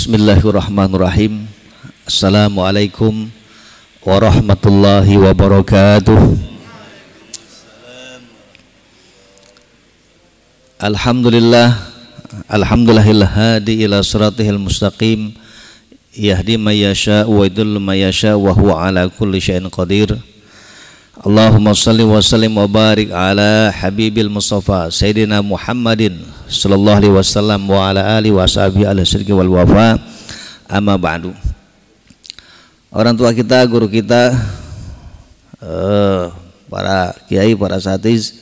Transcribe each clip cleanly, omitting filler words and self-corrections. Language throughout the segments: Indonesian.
Bismillahirrahmanirrahim. Assalamualaikum warahmatullahi wabarakatuh. Alhamdulillahil hadi ila siratihil mustaqim, yahdi may yasha wa yudhillu may yasha wa huwa ala kulli syai'in qadir. Allahumma salli wa sallim wa barik ala habibil mustafa sayyidina Muhammadin sallallahu alaihi wasallam wa ala alihi wa sahbihi ala sirki wal wafa. Amma ba'du. Orang tua kita, guru kita, para kiai, para asatiz,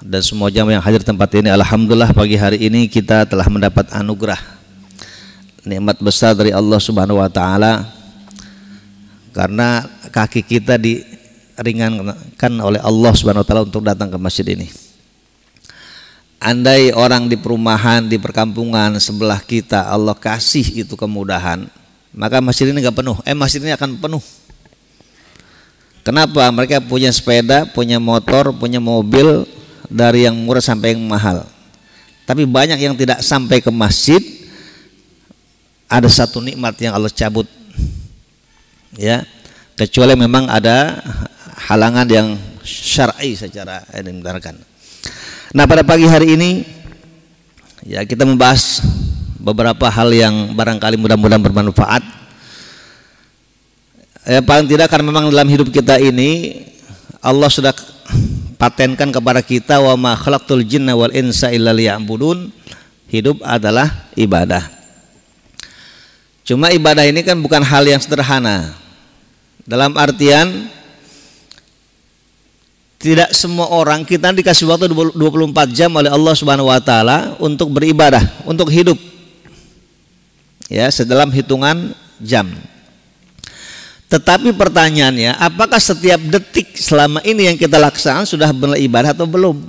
dan semua jamaah yang hadir tempat ini, alhamdulillah pagi hari ini kita telah mendapat anugerah nikmat besar dari Allah Subhanahu wa taala, karena kaki kita diringankan oleh Allah Subhanahu wa taala untuk datang ke masjid ini. Andai orang di perumahan, di perkampungan sebelah kita Allah kasih itu kemudahan, maka masjid ini nggak penuh. Masjid ini akan penuh. Kenapa? Mereka punya sepeda, punya motor, punya mobil, dari yang murah sampai yang mahal. Tapi banyak yang tidak sampai ke masjid. Ada satu nikmat yang Allah cabut, ya, kecuali memang ada halangan yang syar'i secara dibenarkan. Nah, pada pagi hari ini ya kita membahas beberapa hal yang barangkali mudah-mudahan bermanfaat. Paling tidak karena memang dalam hidup kita ini Allah sudah patenkan kepada kita, wa ma khalaqtul jinna wal insa illa liya'budun. Hidup adalah ibadah. Cuma ibadah ini kan bukan hal yang sederhana. Dalam artian tidak semua orang kita dikasih waktu 24 jam oleh Allah Subhanahu wa taala untuk beribadah, untuk hidup. Ya, sedalam hitungan jam. Tetapi pertanyaannya, apakah setiap detik selama ini yang kita laksanakan sudah beribadah atau belum?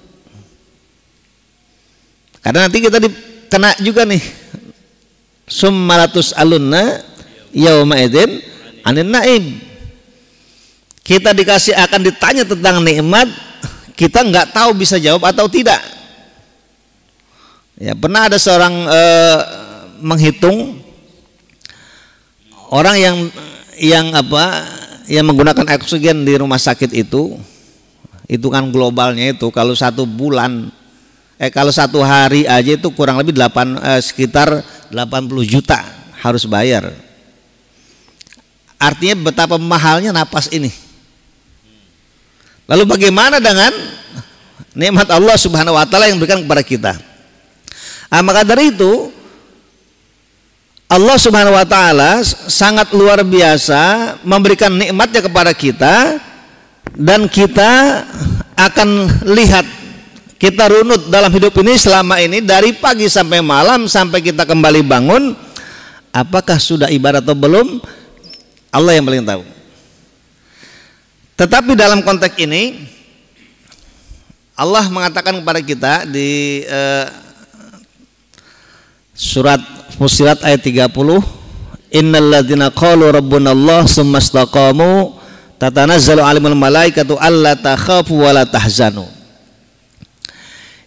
Karena nanti kita kena juga nih, summalatus alunna yauma idzin anin naim. Kita akan ditanya tentang nikmat, kita nggak tahu bisa jawab atau tidak. Ya, pernah ada seorang menghitung orang yang menggunakan oksigen di rumah sakit itu kan globalnya itu kalau satu bulan, kalau satu hari aja itu kurang lebih sekitar 80 juta harus bayar. Artinya betapa mahalnya napas ini. Lalu bagaimana dengan nikmat Allah Subhanahu wa taala yang diberikan kepada kita? Maka dari itu Allah Subhanahu wa taala sangat luar biasa memberikan nikmatnya kepada kita, dan kita akan lihat, kita runut dalam hidup ini selama ini dari pagi sampai malam sampai kita kembali bangun, apakah sudah ibadah atau belum? Allah yang paling tahu. Tetapi dalam konteks ini Allah mengatakan kepada kita di surat Fussilat ayat 30, innal ladzina qalu rabbunallah tsumma istaqamu tatanazzalu 'alaihimul malaikatu alla takhafu wa la tahzanu.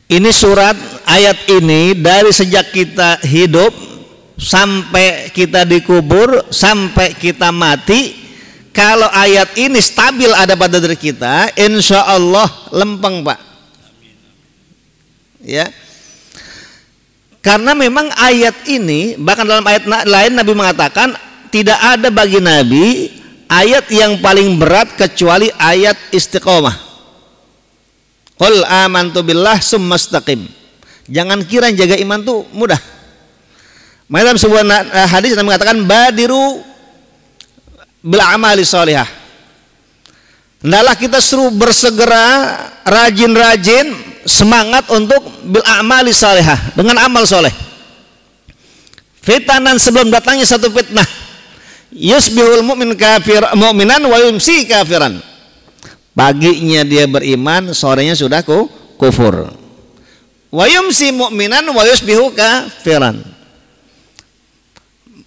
Ini surat ayat ini dari sejak kita hidup sampai kita dikubur, sampai kita mati, kalau ayat ini stabil ada pada diri kita, insya Allah lempeng, Pak. Ya. Karena memang ayat ini, bahkan dalam ayat lain Nabi mengatakan tidak ada bagi Nabi ayat yang paling berat kecuali ayat istiqomah. Qul amantu billah tsumma istaqim. Jangan kira jaga iman itu mudah. Dalam sebuah hadis Nabi mengatakan badiru bil amali sholihah. Hendaklah kita seru bersegera, rajin-rajin, semangat untuk bil amali sholihah, dengan amal soleh. Fitanan, sebelum datangnya satu fitnah. Yusbihul mu'min mu'minan wa yumsi kafiran. Paginya dia beriman, sorenya sudah kufur. Wa yumsi mu'minan wa yusbihu kafiran.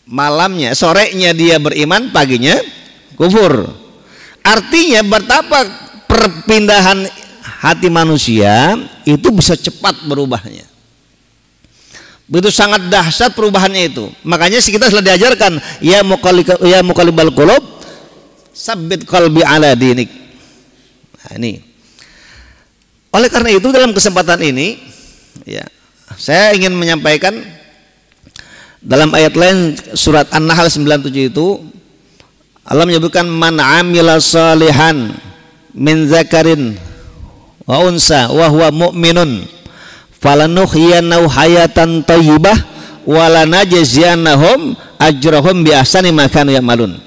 Malamnya, sorenya dia beriman, paginya kufur. Artinya betapa perpindahan hati manusia itu bisa cepat berubahnya. Begitu sangat dahsyat perubahannya itu. Makanya kita sudah diajarkan, ya muqallibal qulub, sabbit qalbi ala dinik. Nah, ini. Oleh karena itu dalam kesempatan ini, ya, saya ingin menyampaikan dalam ayat lain surat An-Nahl 97 itu Allah menyebutkan man amila salihan min zakarin wa unsa wa huwa mu'minun falanuhyiyannahu hayatan thayyibah wa lanajziyannahum ajrahum bi ahsani ma kanu ya'malun.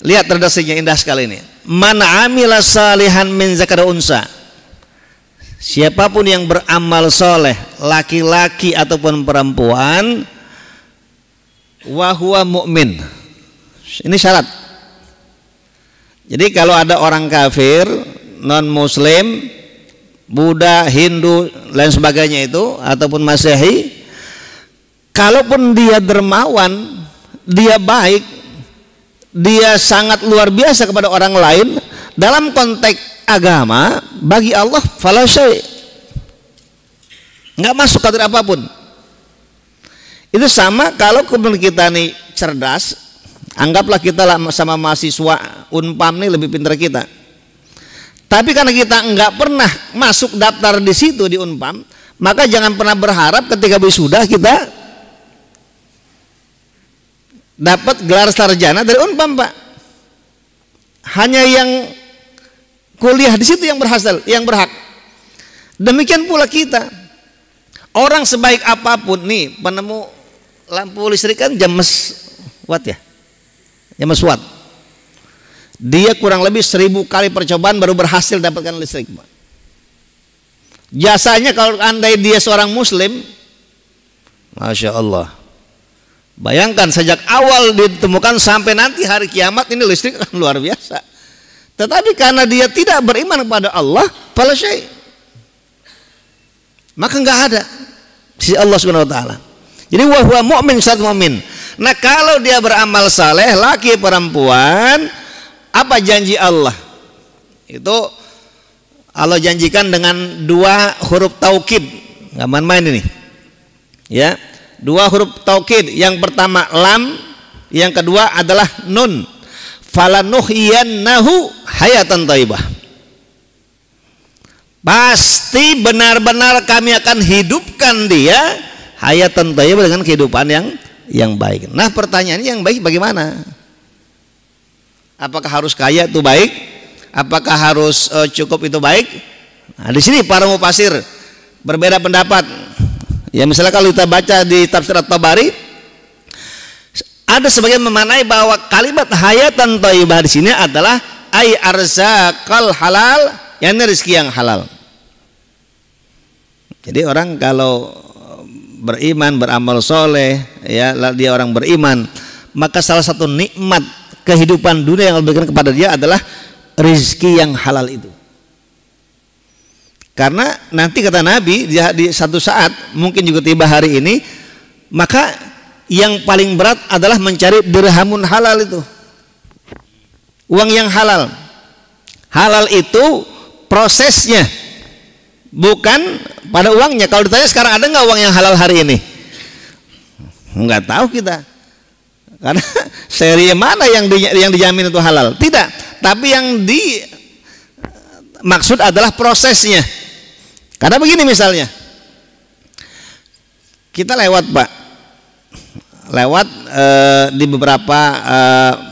Lihat redaksinya indah sekali ini. Man amila salihan min zakarin unsa. Siapapun yang beramal soleh, laki-laki ataupun perempuan, wa huwa mu'min. Ini syarat. Jadi kalau ada orang kafir, non muslim, Buddha, Hindu, lain sebagainya itu, ataupun Masehi, kalaupun dia dermawan, dia baik, dia sangat luar biasa kepada orang lain, dalam konteks agama, bagi Allah fala syai', nggak masuk kategori apapun. Itu sama kalau kemudian kita nih cerdas, anggaplah kita sama mahasiswa Unpam nih lebih pintar kita. Tapi karena kita nggak pernah masuk daftar di situ di Unpam, maka jangan pernah berharap ketika wisuda kita dapat gelar sarjana dari Unpam, Pak. Hanya yang kuliah di situ yang berhasil, yang berhak. Demikian pula kita. Orang sebaik apapun nih, penemu lampu listrik kan James Watt ya. James Watt. Dia kurang lebih 1000 kali percobaan baru berhasil dapatkan listrik, Pak. Jasanya kalau andai dia seorang muslim, Masya Allah, bayangkan sejak awal ditemukan sampai nanti hari kiamat ini listrik akan luar biasa. Tetapi karena dia tidak beriman kepada Allah, fala syai', maka enggak ada sisi Allah Subhanahu wa taala. Jadi wa huwa mu'min, syarat mu'min. Nah, kalau dia beramal saleh, laki perempuan, apa janji Allah? Itu Allah janjikan dengan 2 huruf taukid. Enggak main-main ini. Ya, 2 huruf taukid. Yang pertama lam, yang kedua adalah nun. Falanuhyiyannahu hayatan thayyibah. Pasti benar-benar kami akan hidupkan dia hayatan thayyibah, dengan kehidupan yang baik. Nah, pertanyaannya, yang baik bagaimana? Apakah harus kaya itu baik? Apakah harus cukup itu baik? Nah, di sini para mufasir berbeda pendapat. Ya, misalnya kalau kita baca di tafsir At-Tabari, ada sebagian memanai bahwa kalimat hayatan thayyibah di sini adalah ay arzaqal halal, yakni rezeki yang halal. Jadi orang kalau beriman, beramal soleh, ya, dia orang beriman, maka salah satu nikmat kehidupan dunia yang Allah berikan kepada dia adalah rezeki yang halal itu. Karena nanti kata Nabi, di satu saat mungkin juga tiba hari ini, maka yang paling berat adalah mencari dirhamun halal itu, uang yang halal. Halal itu prosesnya, bukan pada uangnya. Kalau ditanya sekarang ada nggak uang yang halal hari ini? Nggak tahu kita, karena seri mana yang dijamin itu halal? Tidak. Tapi yang dimaksud adalah prosesnya. Karena begini misalnya, kita lewat, Pak, di beberapa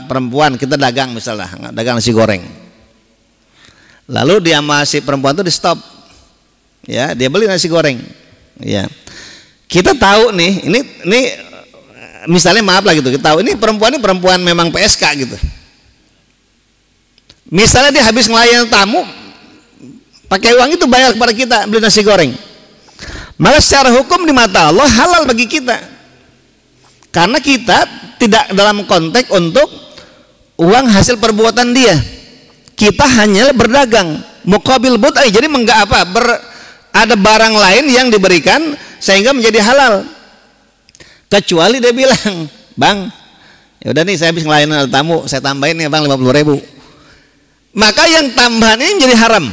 perempuan, kita dagang misalnya, dagang nasi goreng, lalu dia masih perempuan itu di stop, ya, dia beli nasi goreng, ya, kita tahu nih, ini misalnya, maaf lah gitu, kita tahu ini perempuan memang PSK gitu, misalnya dia habis ngelayan tamu, pakai uang itu bayar kepada kita beli nasi goreng, maka secara hukum di mata Allah halal bagi kita. Karena kita tidak dalam konteks untuk uang hasil perbuatan dia. Kita hanya berdagang, muqabil bud'ai. Jadi ada barang lain yang diberikan sehingga menjadi halal. Kecuali dia bilang, "Bang, ya udah nih saya habis ngelayanin tamu, saya tambahin ya Bang 50.000." Maka yang tambahan ini jadi haram.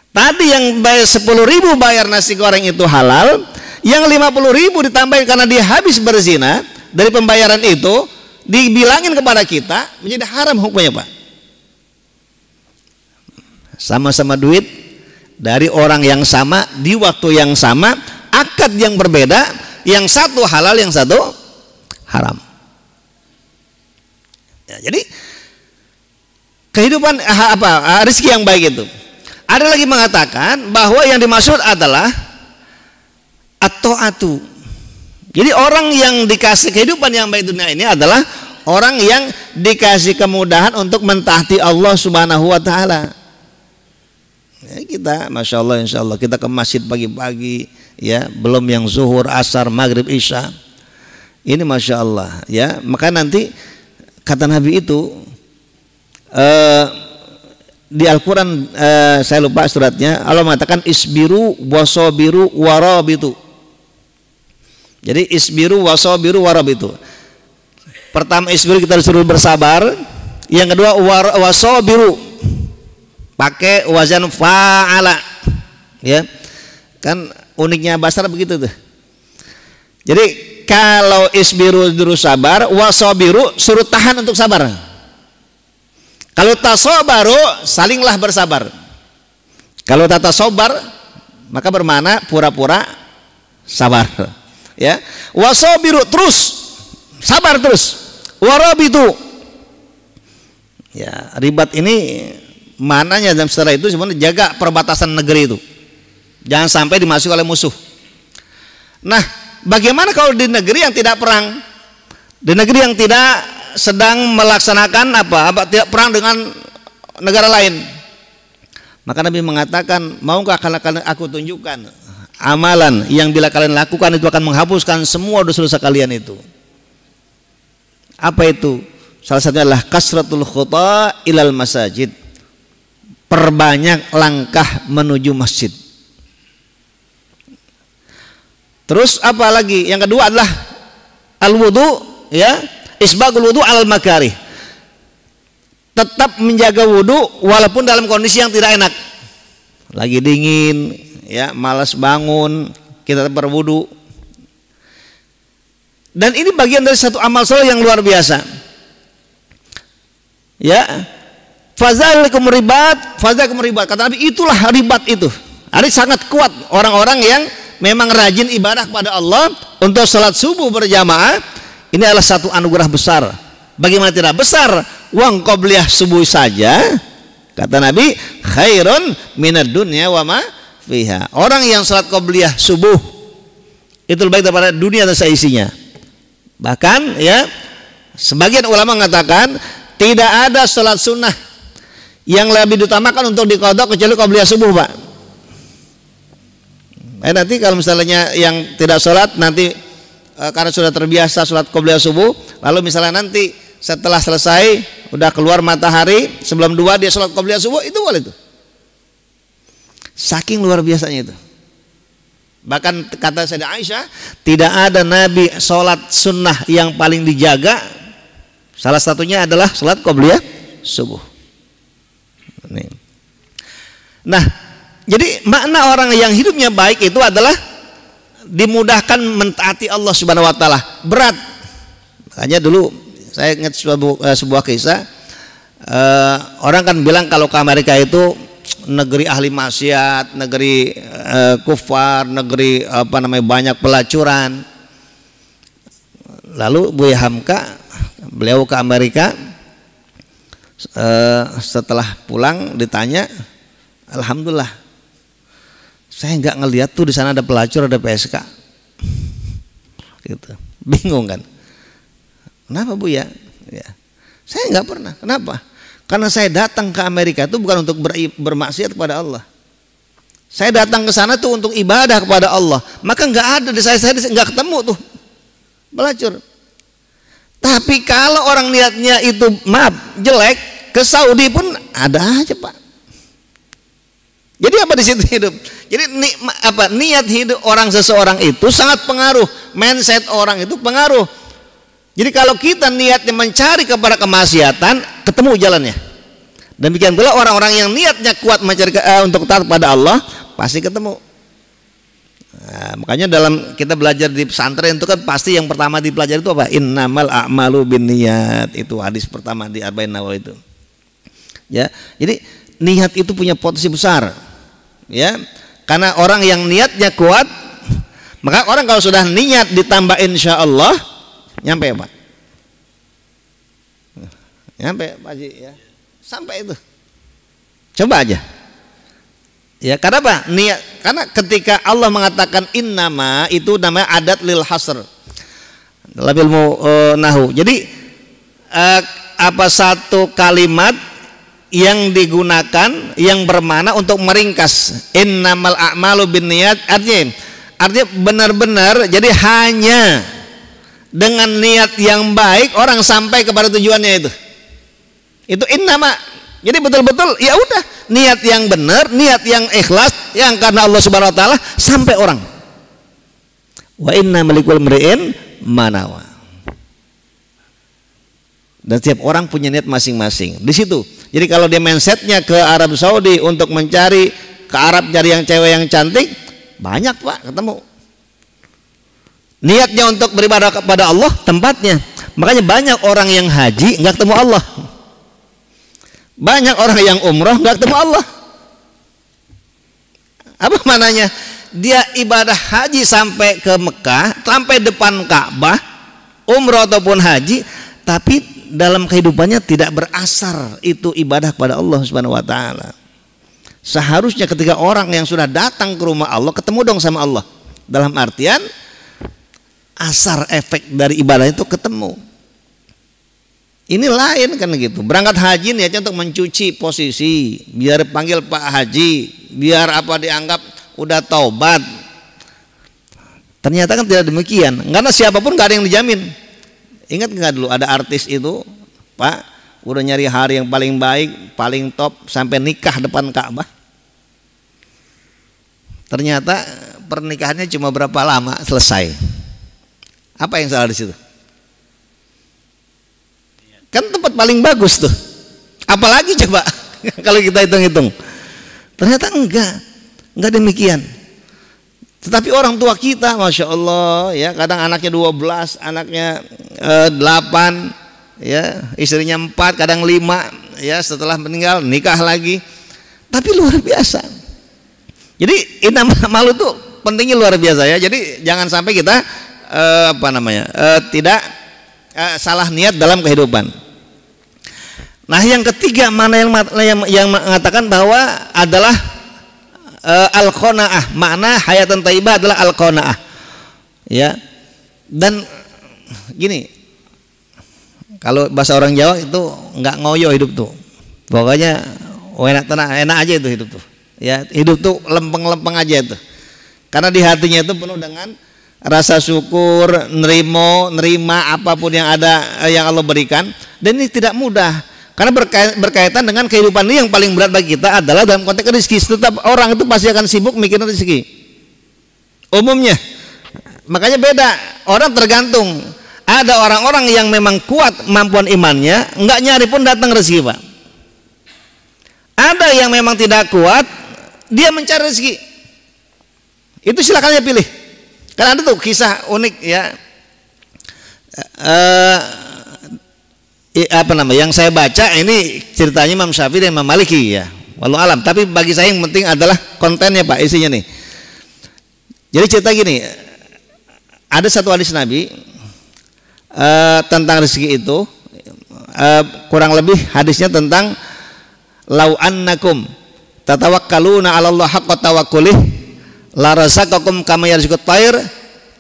Tadi yang bayar 10.000 bayar nasi goreng itu halal, yang 50.000 ditambahin karena dia habis berzina, dari pembayaran itu dibilangin kepada kita menjadi haram hukumnya, Pak. Sama-sama duit dari orang yang sama di waktu yang sama, akad yang berbeda, yang satu halal yang satu haram. Ya, jadi kehidupan rezeki yang baik itu. Ada lagi mengatakan bahwa yang dimaksud adalah at-ta'atu. Jadi orang yang dikasih kehidupan yang baik dunia ini adalah orang yang dikasih kemudahan untuk mentaati Allah Subhanahu wa taala. Ya, kita Masya Allah, insya Allah kita ke masjid pagi-pagi, ya, belum yang zuhur, asar, maghrib, isya. Ini Masya Allah, ya. Maka nanti kata Nabi itu di Al-Quran, saya lupa suratnya, Allah mengatakan isbiru wasobiru warabitu. Jadi isbiru wasobiru warabitu. Pertama isbiru, kita disuruh bersabar. Yang kedua wasobiru, pakai wazan fa'ala, ya kan uniknya bahasa Arab begitu tuh. Jadi kalau isbiru suruh sabar, wasobiru suruh tahan untuk sabar. Kalau tasobaru, salinglah bersabar. Kalau tatasobar, maka bermakna pura-pura sabar, ya. Wasobiru, terus sabar terus. Warabitu, ya, ribat ini mananya dalam sejarah itu sebenarnya jaga perbatasan negeri itu, jangan sampai dimasuki oleh musuh. Nah, bagaimana kalau di negeri yang tidak perang, di negeri yang tidak sedang melaksanakan tidak perang dengan negara lain? Maka Nabi mengatakan, maukah kalian aku tunjukkan amalan yang bila kalian lakukan itu akan menghapuskan semua dosa-dosa kalian itu? Apa itu? Salah satunya adalah kasratul khuta ilal masajid, perbanyak langkah menuju masjid. Terus apa lagi? Yang kedua adalah al-wudu, ya, isbagul wudu al makarih, tetap menjaga wudu walaupun dalam kondisi yang tidak enak, lagi dingin, ya, malas bangun, kita tetap berwudu. Dan ini bagian dari satu amal soleh yang luar biasa, ya. Fazalikum ribat, fazalikum ribat, kata Nabi, itulah ribat itu. Ada sangat kuat orang-orang yang memang rajin ibadah kepada Allah. Untuk salat subuh berjamaah ini adalah satu anugerah besar. Bagaimana tidak besar? Wang qobliyah subuh saja, kata Nabi, khairun minad dunya wa ma fiha. Orang yang salat qobliyah subuh itu lebih baik daripada dunia dan seisinya. Bahkan, ya, sebagian ulama mengatakan tidak ada salat sunnah yang lebih diutamakan untuk diqadha kecuali qobliyah subuh, Pak. Nanti kalau misalnya yang tidak sholat nanti karena sudah terbiasa sholat qobliyah subuh, lalu misalnya nanti setelah selesai udah keluar matahari sebelum 2 dia sholat qobliyah subuh, itu boleh itu. Saking luar biasanya itu. Bahkan kata Sayyidah Aisyah, tidak ada Nabi sholat sunnah yang paling dijaga, salah satunya adalah sholat qobliyah subuh. Nah, jadi makna orang yang hidupnya baik itu adalah dimudahkan mentaati Allah Subhanahu wa taala. Berat. Makanya dulu saya ingat sebuah kisah, orang kan bilang kalau ke Amerika itu negeri ahli maksiat, negeri kufar, negeri banyak pelacuran. Lalu Buya Hamka, beliau ke Amerika, setelah pulang ditanya, alhamdulillah saya nggak ngelihat tuh di sana ada pelacur, ada PSK. Gitu. Bingung kan? Kenapa Bu ya? Saya nggak pernah. Kenapa? Karena saya datang ke Amerika itu bukan untuk bermaksiat kepada Allah. Saya datang ke sana tuh untuk ibadah kepada Allah. Maka nggak ada di saya nggak ketemu tuh pelacur. Tapi kalau orang niatnya itu jelek, ke Saudi pun ada aja, Pak. Jadi apa di situ hidup? Jadi niat hidup seseorang itu sangat pengaruh. Mindset orang itu pengaruh. Jadi kalau kita niatnya mencari kepada kemaksiatan, ketemu jalannya. Demikian pula orang-orang yang niatnya kuat mencari untuk taat pada Allah pasti ketemu. Nah, makanya dalam kita belajar di pesantren itu kan pasti yang pertama dipelajari itu apa? Innamal a'malu binniyat. Itu hadis pertama di Arba'in Nawawi itu. Ya, jadi niat itu punya potensi besar. Ya, karena orang yang niatnya kuat, maka orang kalau sudah niat ditambah insya Allah nyampe Pak. Nyampe Pak Haji ya. Sampai itu. Coba aja. Ya, karena apa? Niat. Karena ketika Allah mengatakan innama itu namanya adat lil hasr. Dalam ilmu nahu. Jadi apa satu kalimat yang digunakan yang bermakna untuk meringkas innamal a'malu binniyat, artinya benar-benar, jadi hanya dengan niat yang baik orang sampai kepada tujuannya itu innama. Jadi betul-betul ya udah niat yang benar, niat yang ikhlas yang karena Allah Subhanahu wa taala sampai orang. Wa inna malikul mri'in manawa. Dan setiap orang punya niat masing-masing di situ. Jadi kalau dia mindsetnya ke Arab Saudi untuk mencari ke Arab cari yang cewek yang cantik, banyak Pak ketemu. Niatnya untuk beribadah kepada Allah tempatnya. Makanya banyak orang yang haji nggak ketemu Allah. Banyak orang yang umroh nggak ketemu Allah. Apa mananya? Dia ibadah haji sampai ke Mekah, sampai depan Ka'bah, umroh ataupun haji, tapi dalam kehidupannya tidak berasar itu ibadah kepada Allah Subhanahu wa taala. Seharusnya ketika orang yang sudah datang ke rumah Allah ketemu dong sama Allah. Dalam artian asar efek dari ibadah itu ketemu. Ini lain kan gitu. Berangkat haji niatnya untuk mencuci posisi, biar panggil Pak Haji, biar apa dianggap udah taubat. Ternyata kan tidak demikian. Karena siapapun gak ada yang dijamin. Ingat nggak dulu ada artis itu, Pak, udah nyari hari yang paling baik, paling top sampai nikah depan Ka'bah. Ternyata pernikahannya cuma berapa lama selesai. Apa yang salah di situ? Kan tempat paling bagus tuh. Apalagi coba kalau kita hitung-hitung. Ternyata enggak demikian. Tetapi orang tua kita, Masya Allah ya, kadang anaknya 12, anaknya 8 ya, istrinya 4, kadang 5 ya, setelah meninggal nikah lagi. Tapi luar biasa. Jadi innamal a'malu itu pentingnya luar biasa ya. Jadi jangan sampai kita tidak salah niat dalam kehidupan. Nah, yang ketiga mana yang mengatakan bahwa adalah al-qanaah, makna hayatan thayyibah adalah al-qanaah. Ya. Dan gini, kalau bahasa orang Jawa itu enggak ngoyo hidup tuh. Pokoknya enak aja itu hidup tuh. Ya, hidup tuh lempeng-lempeng aja itu. Karena di hatinya itu penuh dengan rasa syukur, nerima apapun yang ada yang Allah berikan. Dan ini tidak mudah. Karena berkaitan dengan kehidupan ini yang paling berat bagi kita adalah dalam konteks rezeki. Setiap orang itu pasti akan sibuk mikirin rezeki. Umumnya. Makanya beda. Orang tergantung. Ada orang-orang yang memang kuat kemampuan imannya, enggak nyari pun datang rezeki, Pak. Ada yang memang tidak kuat, dia mencari rezeki. Itu silakan aja pilih. Karena ada tuh kisah unik ya. Yang saya baca ini ceritanya Imam Syafi'i dan Imam Maliki ya. Wallahu alam. Tapi bagi saya yang penting adalah kontennya Pak, isinya nih. Jadi cerita gini, ada satu hadis Nabi tentang rezeki itu, kurang lebih hadisnya tentang lau annakum tatawakkaluna 'ala Allah haqqa tawakkulih la razaqakum kama yarzuqut tayr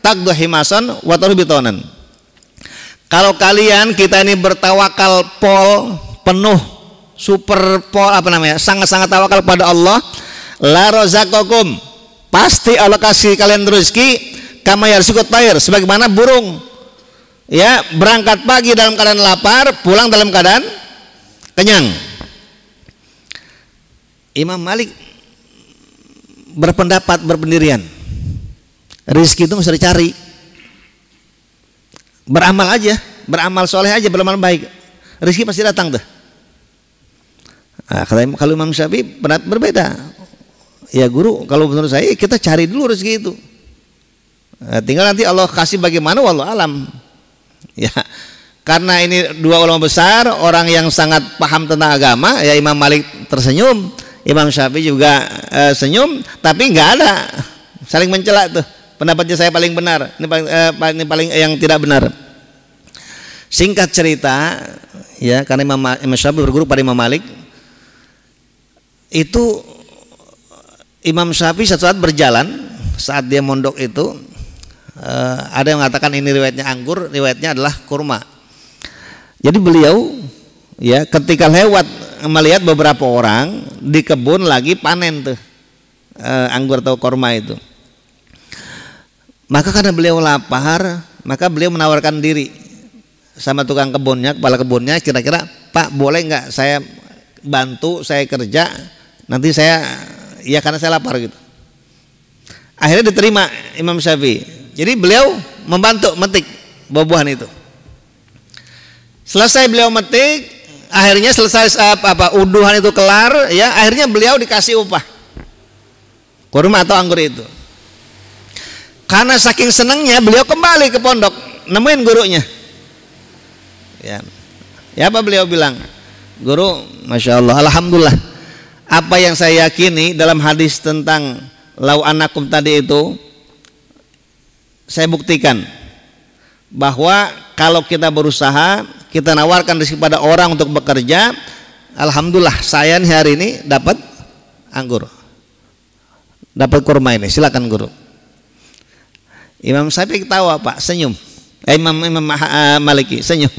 taqdu himasan wa tarbitonan. Kalau kalian kita ini bertawakal penuh super sangat-sangat tawakal pada Allah, la razaqakum, pasti Allah kasih kalian rezeki kama yarzuqut tayr, sebagaimana burung ya berangkat pagi dalam keadaan lapar, pulang dalam keadaan kenyang. Imam Malik berpendirian rezeki itu mesti dicari, beramal aja, beramal soleh aja, beramal baik, rezeki pasti datang tuh. Nah, kalau Imam Syafi'i berbeda. Ya guru, kalau menurut saya kita cari dulu rezeki itu. Nah, tinggal nanti Allah kasih bagaimana, wallahu alam. Ya, karena ini dua ulama besar, orang yang sangat paham tentang agama, ya Imam Malik tersenyum, Imam Syafi'i juga senyum, tapi nggak ada saling mencela tuh. Pendapatnya saya paling benar, ini paling yang tidak benar. Singkat cerita, ya karena Imam Syafi'i berguru pada Imam Malik, itu Imam Syafi'i satu saat berjalan, saat dia mondok itu ada yang mengatakan ini riwayatnya anggur, riwayatnya adalah kurma. Jadi beliau ya ketika lewat melihat beberapa orang di kebun lagi panen tuh anggur atau kurma itu. Maka karena beliau lapar, maka beliau menawarkan diri sama tukang kebunnya, kepala kebunnya, kira-kira Pak boleh nggak saya bantu, saya kerja, nanti saya ya karena saya lapar gitu. Akhirnya diterima Imam Syafi'i. Jadi beliau membantu metik buah-buahan itu. Selesai beliau metik, akhirnya selesai uduhan itu kelar, ya akhirnya beliau dikasih upah kurma atau anggur itu. Karena saking senangnya beliau kembali ke pondok, nemuin gurunya. Ya apa beliau bilang? Guru, masya Allah, alhamdulillah. Apa yang saya yakini dalam hadis tentang lau anakum tadi itu, saya buktikan bahwa kalau kita berusaha, kita nawarkan rezeki pada orang untuk bekerja, alhamdulillah saya nih hari ini dapat anggur, dapat kurma ini, silakan guru. Imam Syafi'i ketawa Pak, senyum. Imam Maliki senyum.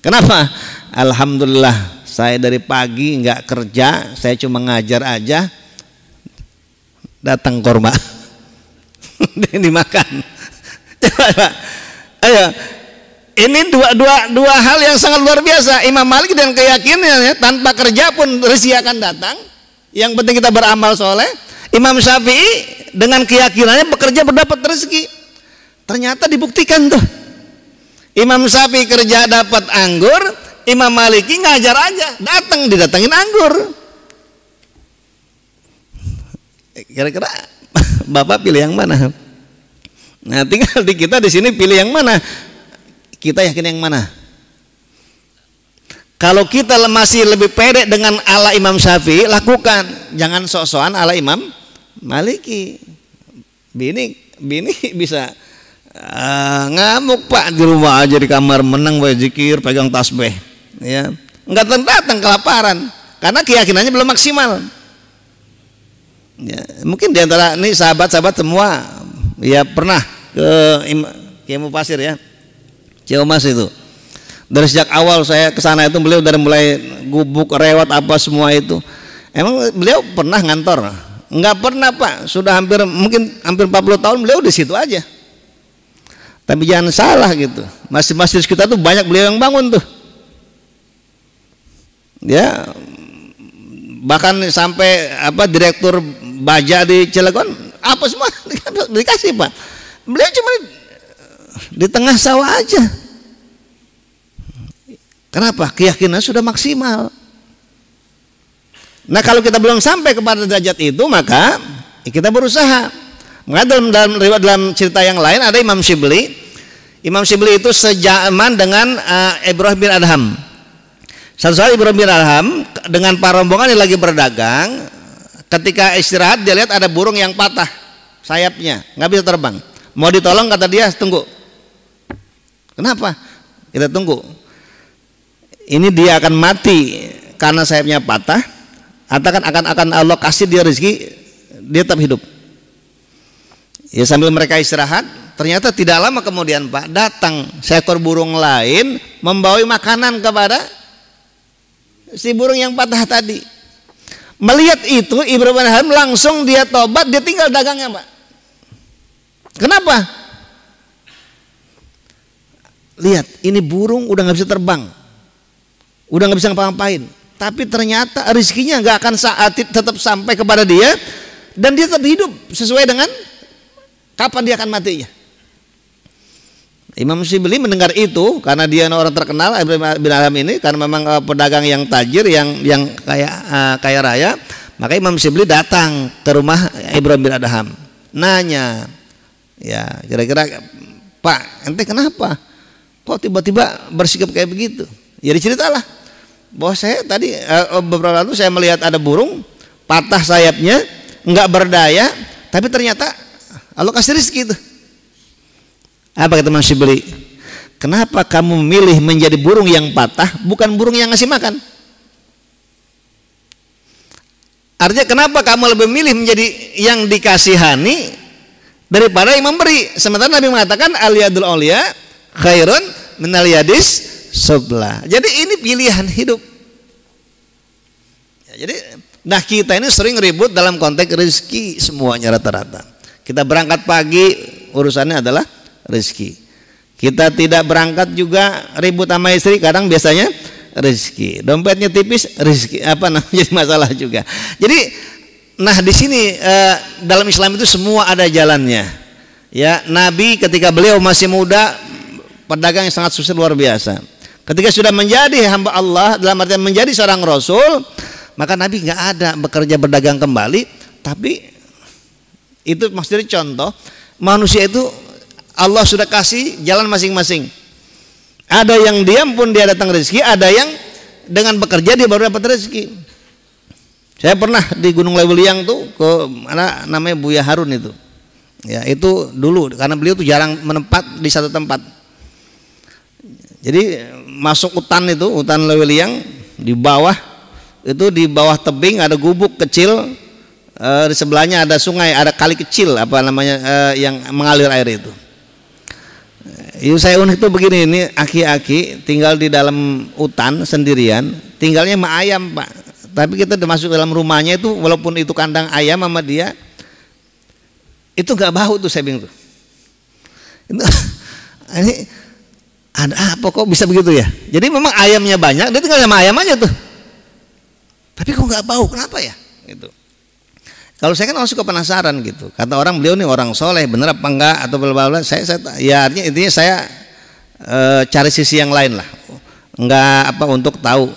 Kenapa? Alhamdulillah saya dari pagi nggak kerja, saya cuma ngajar aja, datang kurma dimakan. Ayo, ini dua hal yang sangat luar biasa. Imam Malik dan keyakinannya tanpa kerja pun rezeki akan datang. Yang penting kita beramal soleh. Imam Syafi'i dengan keyakinannya bekerja berdapat rezeki. Ternyata dibuktikan tuh. Imam Syafi'i kerja dapat anggur, Imam Maliki ngajar aja, didatangin anggur. Kira-kira Bapak pilih yang mana? Nah, tinggal di kita di sini pilih yang mana. Kita yakin yang mana? Kalau kita masih lebih pede dengan ala Imam Syafi'i, lakukan. Jangan sok-sokan ala Imam Maliki. Bini bisa ngamuk Pak di rumah aja di kamar menang bae zikir pegang tasbih, ya nggak datang kelaparan karena keyakinannya belum maksimal. Ya, mungkin diantara ini sahabat-sahabat semua ya pernah ke Kiai Mufasir ya, Ciamas itu. Dari sejak awal saya kesana itu beliau dari mulai gubuk rewat apa semua itu. Emang beliau pernah ngantor? Enggak pernah Pak. Sudah hampir 40 tahun beliau di situ aja. Tapi jangan salah gitu. Masjid-masjid kita tuh banyak beliau yang bangun tuh. Ya, bahkan sampai direktur baja di Cilegon apa semua dikasih Pak. Beliau cuma di tengah sawah aja. Kenapa? Keyakinan sudah maksimal. Nah kalau kita belum sampai kepada derajat itu maka kita berusaha. Maka dalam cerita yang lain ada Imam Shibli. Imam Shibli itu sejaman dengan Ibrahim bin Adham. Satu saat Ibrahim bin Adham dengan para rombongan yang lagi berdagang, ketika istirahat dia lihat ada burung yang patah sayapnya, nggak bisa terbang. Mau ditolong kata dia, tunggu. Kenapa? Kita tunggu. Ini dia akan mati karena sayapnya patah, atau akan Allah kasih dia rezeki, dia tetap hidup. Ya sambil mereka istirahat, ternyata tidak lama kemudian Pak datang seekor burung lain membawa makanan kepada si burung yang patah tadi. Melihat itu Ibrahim bin Adham langsung dia tobat, dia tinggal dagangnya Pak. Kenapa? Lihat ini burung udah nggak bisa terbang, udah nggak bisa ngapa-ngapain, tapi ternyata rezekinya nggak akan tetap sampai kepada dia dan dia tetap hidup sesuai dengan kapan dia akan matinya. Imam Syibli mendengar itu karena dia orang terkenal Ibrahim bin Adham ini, karena memang pedagang yang tajir, yang kaya raya. Maka Imam Syibli datang ke rumah Ibrahim bin Adham, nanya, ya kira-kira, Pak, ente kenapa? Kok tiba-tiba bersikap kayak begitu? Ya diceritalah bahwa saya tadi beberapa lalu saya melihat ada burung patah sayapnya, nggak berdaya, tapi ternyata Allah kasih rezeki itu. Apa kata Imam Syibli? Kenapa kamu memilih menjadi burung yang patah, bukan burung yang ngasih makan? Artinya kenapa kamu lebih memilih menjadi yang dikasihani daripada yang memberi? Sementara Nabi mengatakan al-yadul ulya khairun minal yadis subla. Jadi ini pilihan hidup. Ya, jadi nah kita ini sering ribut dalam konteks rezeki semuanya rata-rata. Kita berangkat pagi, urusannya adalah rezeki. Kita tidak berangkat juga ribut sama istri, kadang biasanya rezeki. Dompetnya tipis, rezeki apa namanya, jadi masalah juga. Jadi nah di sini dalam Islam itu semua ada jalannya. Ya, Nabi ketika beliau masih muda, pedagang yang sangat sukses luar biasa. Ketika sudah menjadi hamba Allah, dalam artian menjadi seorang rasul, maka Nabi nggak ada bekerja berdagang kembali. Tapi itu maksudnya contoh manusia itu Allah sudah kasih jalan masing-masing. Ada yang diam pun dia datang rezeki, ada yang dengan bekerja dia baru dapat rezeki. Saya pernah di Gunung Lewiliang tuh ke mana namanya Buya Harun itu. Ya, itu dulu karena beliau tuh jarang menempat di satu tempat. Jadi masuk hutan itu, hutan Lewiliang, di bawah itu, di bawah tebing ada gubuk kecil, di sebelahnya ada sungai, ada kali kecil apa namanya yang mengalir air itu. Itu saya unik tuh begini, ini aki-aki tinggal di dalam hutan sendirian, tinggalnya sama ayam, Pak. Tapi kita udah masuk dalam rumahnya itu, walaupun itu kandang ayam sama dia, itu nggak bau tuh, saya bingung tuh. Ini ada apa kok bisa begitu ya? Jadi memang ayamnya banyak, dia tinggal sama ayam aja tuh. Tapi kok nggak bau, kenapa ya? Gitu. Kalau saya kan orang suka penasaran gitu. Kata orang, beliau nih orang soleh, bener apa enggak atau bla bla bla. Saya ya artinya intinya saya cari sisi yang lain lah. Enggak apa untuk tahu.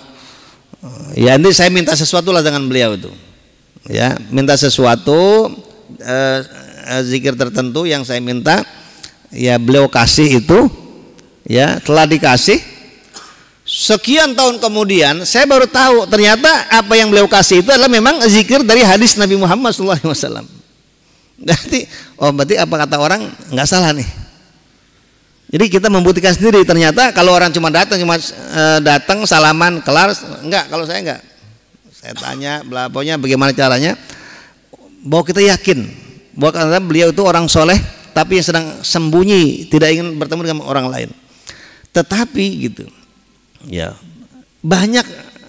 Ya nanti saya minta sesuatu lah dengan beliau itu. Ya, minta sesuatu zikir tertentu yang saya minta, ya beliau kasih itu, ya telah dikasih. Sekian tahun kemudian saya baru tahu ternyata apa yang beliau kasih itu adalah memang zikir dari hadis Nabi Muhammad SAW. Berarti apa kata orang nggak salah nih. Jadi kita membuktikan sendiri, ternyata kalau orang cuma datang salaman kelar, enggak. Kalau saya enggak, saya tanya pokoknya bagaimana caranya, bahwa kita yakin bahwa karena beliau itu orang soleh tapi yang sedang sembunyi, tidak ingin bertemu dengan orang lain. Tetapi gitu. Ya, banyak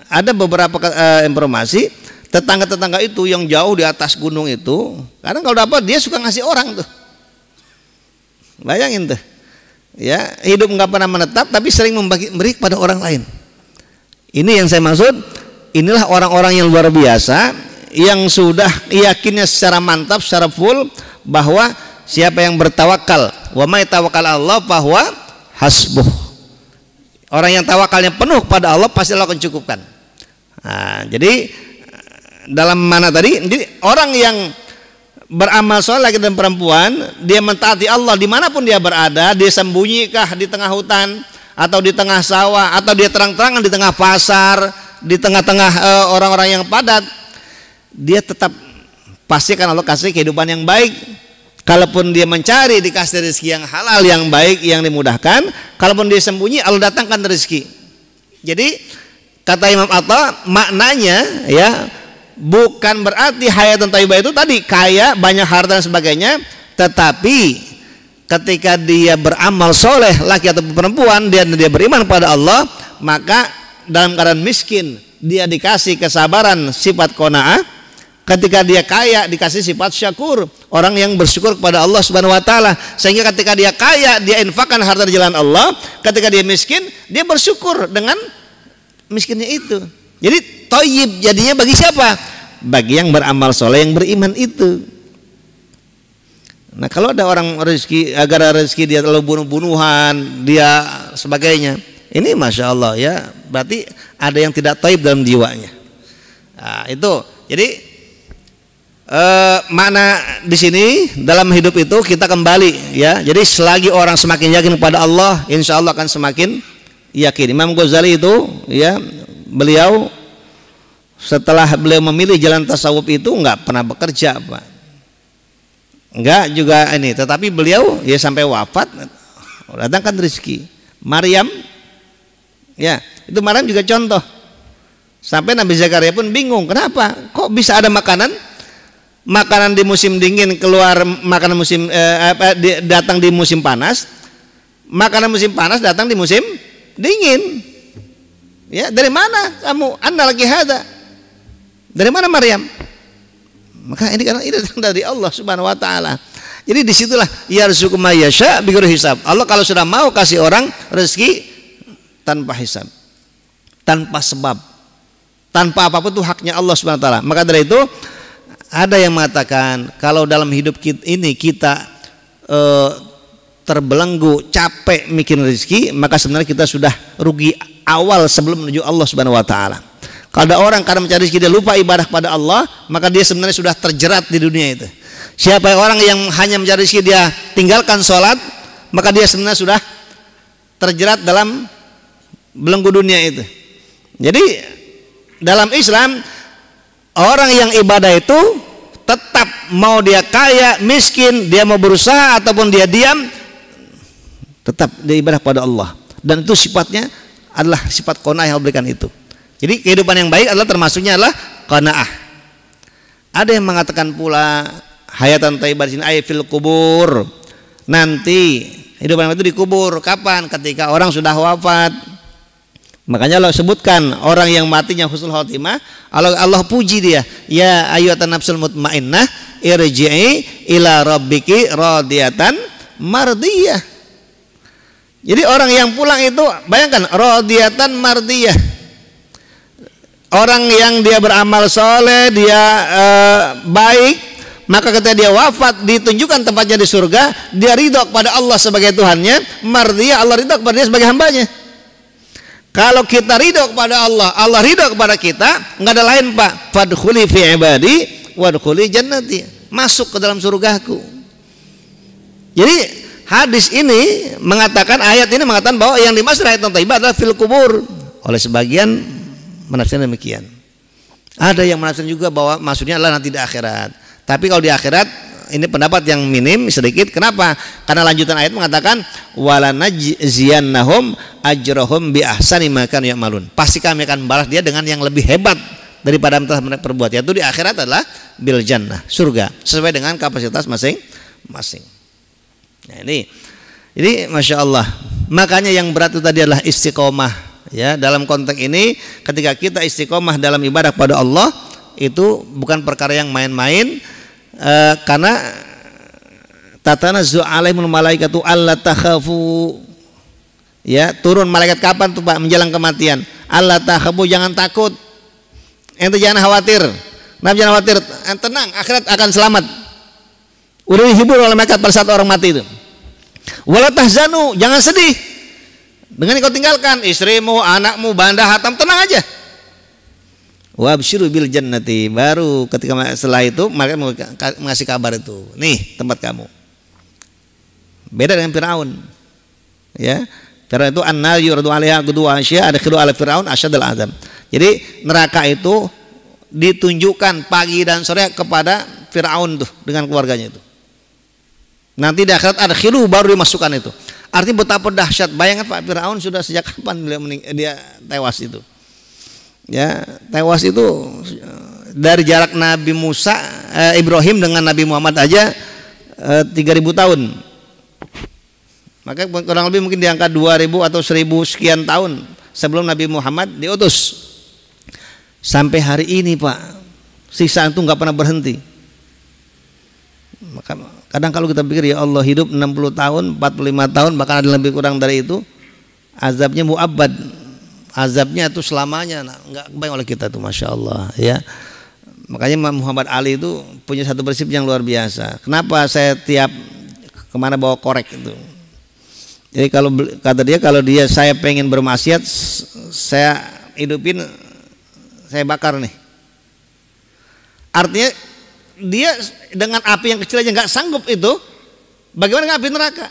ada beberapa informasi tetangga-tetangga itu yang jauh di atas gunung itu, kadang kalau dapat dia suka ngasih orang tuh. Bayangin tuh, ya hidup nggak pernah menetap tapi sering memberi kepada orang lain. Ini yang saya maksud. Inilah orang-orang yang luar biasa yang sudah yakinnya secara mantap, secara full bahwa siapa yang bertawakal, wa may tawakkal Allah bahwa hasbuh. Orang yang tawakalnya penuh pada Allah pasti Allah akan cukupkan. Nah, jadi dalam mana tadi? Jadi orang yang beramal soleh laki dan perempuan, dia mentaati Allah dimanapun dia berada, dia sembunyi-kah di tengah hutan atau di tengah sawah atau dia terang-terangan di tengah pasar, di tengah-tengah orang-orang yang padat, dia tetap pasti akan Allah kasih kehidupan yang baik. Kalaupun dia mencari, dikasih rezeki yang halal, yang baik, yang dimudahkan. Kalaupun dia sembunyi, Allah datangkan rezeki. Jadi kata Imam Atta, maknanya ya bukan berarti hayatan thayyibah itu tadi kaya, banyak harta dan sebagainya, tetapi ketika dia beramal soleh laki atau perempuan, dia beriman pada Allah, maka dalam keadaan miskin dia dikasih kesabaran, sifat qanaah. Ketika dia kaya dikasih sifat syakur, orang yang bersyukur kepada Allah Subhanahu wa taala. Sehingga ketika dia kaya dia infakkan harta di jalan Allah, ketika dia miskin dia bersyukur dengan miskinnya itu. Jadi thayyib jadinya bagi siapa? Bagi yang beramal soleh, yang beriman itu. Nah kalau ada orang rezeki, agar rezeki dia terlalu bunuh-bunuhan, dia sebagainya, ini masya Allah ya, berarti ada yang tidak taib dalam jiwanya. Nah, itu jadi makna di sini dalam hidup itu kita kembali ya. Jadi selagi orang semakin yakin kepada Allah, insya Allah akan semakin yakin. Imam Ghazali itu ya, beliau setelah beliau memilih jalan tasawuf itu nggak pernah bekerja, Pak. Enggak juga ini, tetapi beliau ya sampai wafat datangkan rezeki. Maryam ya, itu Maryam juga contoh. Sampai Nabi Zakaria pun bingung, kenapa kok bisa ada makanan di musim dingin keluar, makanan musim datang di musim panas, makanan musim panas datang di musim dingin. Ya, dari mana kamu? Anna lagi hada. Dari mana Maryam? Maka ini karena ini datang dari Allah Subhanahu wa taala. Jadi disitulah yarzuqu may yasha bighairi hisab. Allah kalau sudah mau kasih orang rezeki tanpa hisab, tanpa sebab, tanpa apapun, itu haknya Allah Subhanahu wa taala. Maka dari itu ada yang mengatakan kalau dalam hidup kita ini kita terbelenggu, capek mikirin rezeki, maka sebenarnya kita sudah rugi awal sebelum menuju Allah Subhanahu wa taala. Kalau ada orang karena mencari rezeki dia lupa ibadah kepada Allah, maka dia sebenarnya sudah terjerat di dunia itu. Siapa orang yang hanya mencari rezeki dia tinggalkan sholat, maka dia sebenarnya sudah terjerat dalam belenggu dunia itu. Jadi dalam Islam orang yang ibadah itu tetap mau dia kaya, miskin, dia mau berusaha ataupun dia diam, tetap dia ibadah pada Allah. Dan itu sifatnya adalah sifat qanaah yang berikan itu. Jadi kehidupan yang baik adalah termasuknya adalah qanaah. Ada yang mengatakan pula hayatan thayyibah di sini ay fil kubur. Nanti hidupan itu dikubur. Kapan? Ketika orang sudah wafat. Makanya Allah sebutkan orang yang matinya husnul khotimah, Allah puji dia, ya ayyuhatan nafsul mutmainnah irji'i ila rabbiki radiyatan mardiyah. Jadi orang yang pulang itu bayangkan radiyatan mardiyah. Orang yang dia beramal soleh, dia baik, maka ketika dia wafat ditunjukkan tempatnya di surga, dia ridho kepada Allah sebagai Tuhannya, mardiyah, Allah ridho kepada dia sebagai hambanya. Kalau kita ridho kepada Allah, Allah ridho kepada kita, nggak ada lain Pak. Fadkhuli fi ibadi wadkhuli jannati, masuk ke dalam surgaku. Jadi hadis ini mengatakan, ayat ini mengatakan bahwa yang dimaksud hayatan thayyibah adalah fil kubur. Oleh sebagian menafsirkan demikian. Ada yang menafsirkan juga bahwa maksudnya adalah nanti di akhirat. Tapi kalau di akhirat ini pendapat yang minim sedikit. Kenapa? Karena lanjutan ayat mengatakan wala najziyannahum ajrahum bi ahsani ma kanu ya'malun. Pasti kami akan membalas dia dengan yang lebih hebat daripada yang telah mereka perbuat. Yaitu di akhirat adalah bil jannah, surga, sesuai dengan kapasitas masing-masing. Nah ini, jadi masya Allah. Makanya yang berat itu tadi adalah istiqomah. Ya, dalam konteks ini ketika kita istiqomah dalam ibadah kepada Allah itu bukan perkara yang main-main, karena tatanazzu alaihimul malaikatu alla takhafu. Ya, turun malaikat kapan tuh Pak? Menjelang kematian. Alla takhafu, jangan takut. Ente jangan khawatir. Nabi jangan khawatir, tenang, akhirat akan selamat. Udah dihibur oleh malaikat pada saat orang mati itu. Wala tahzanu, jangan sedih. Dengan kau tinggalkan istrimu, anakmu, banda hatam, tenang aja. Wabsyiru bil jannati, baru ketika setelah itu mereka mengasih kabar itu, nih tempat kamu. Beda dengan Firaun. Ya, Firaun itu an-nar yuradu 'alaiha ghudwa asya adkhilu 'ala Firaun asyadal azab. Jadi neraka itu ditunjukkan pagi dan sore kepada Firaun tuh dengan keluarganya itu. Nanti di akhirat adkhilu, baru dimasukkan itu. Artinya betapa dahsyat. Bayangkan Pak, Firaun sudah sejak kapan dia tewas itu? Ya, tewas itu dari jarak Nabi Musa, Ibrahim dengan Nabi Muhammad aja 3.000 tahun. Maka kurang lebih mungkin di angka 2.000 atau 1.000 sekian tahun sebelum Nabi Muhammad diutus. Sampai hari ini Pak, siksaan itu nggak pernah berhenti. Maka kadang kalau kita pikir ya Allah hidup 60 tahun, 45 tahun, bahkan ada lebih kurang dari itu, azabnya mu'abbad, azabnya itu selamanya. Nah, nggak kebayang oleh kita tuh, masya Allah ya. Makanya Muhammad Ali itu punya satu prinsip yang luar biasa. Kenapa saya tiap kemana bawa korek itu? Jadi kalau kata dia, kalau dia saya pengen bermaksiat, saya hidupin, saya bakar nih. Artinya dia dengan api yang kecil aja nggak sanggup itu, bagaimana dengan api neraka?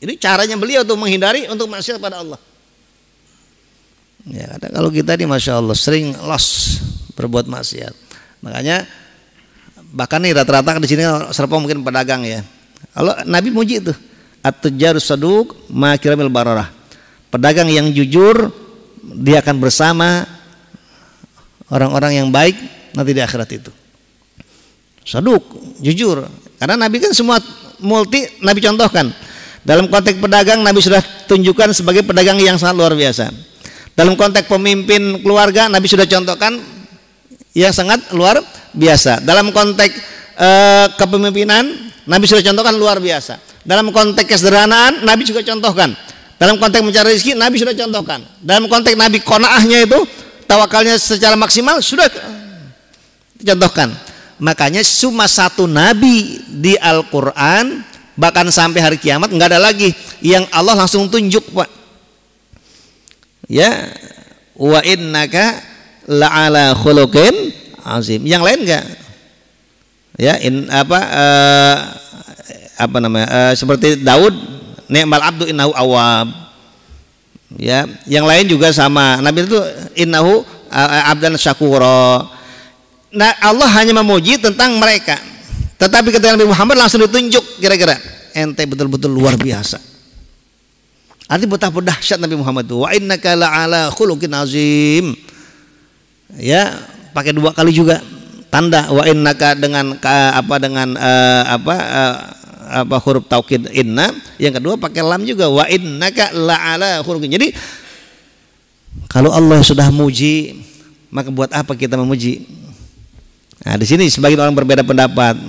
Ini caranya beliau untuk menghindari untuk maksiat pada Allah. Ya, kalau kita ini masya Allah sering los berbuat maksiat. Makanya bahkan nih rata-rata di sini Serpong mungkin pedagang ya. Kalau Nabi muji itu at-tujjar saduq ma kiramil bararah. Pedagang yang jujur dia akan bersama orang-orang yang baik nanti di akhirat itu. Saduq, jujur. Karena Nabi kan semua multi Nabi contohkan. Dalam konteks pedagang Nabi sudah tunjukkan sebagai pedagang yang sangat luar biasa. Dalam konteks pemimpin keluarga Nabi sudah contohkan yang sangat luar biasa. Dalam konteks kepemimpinan Nabi sudah contohkan luar biasa. Dalam konteks kesederhanaan Nabi juga contohkan. Dalam konteks mencari rezeki Nabi sudah contohkan. Dalam konteks Nabi qanaahnya itu tawakalnya secara maksimal sudah dicontohkan. Makanya cuma satu Nabi di Al-Quran, bahkan sampai hari kiamat nggak ada lagi yang Allah langsung tunjuk, Pak. Ya, wa innaka la'ala khuluqin azim. Yang lain enggak? Ya, apa namanya? Seperti Daud, ni'mal abdu innahu awwab. Ya, yang lain juga sama. Nabi itu innahu abdan syakura. Nah, Allah hanya memuji tentang mereka. Tetapi ketika Nabi Muhammad langsung ditunjuk, kira-kira ente betul-betul luar biasa. Artinya betapa dahsyat Nabi Muhammad itu. Wa innaka la'ala khuluqin azim. Ya, pakai dua kali juga tanda wa innaka dengan huruf taukid inna. Yang kedua pakai lam juga wa innaka la'ala khuluqin. Jadi kalau Allah sudah muji, maka buat apa kita memuji? Nah, di sini sebagian orang berbeda pendapat.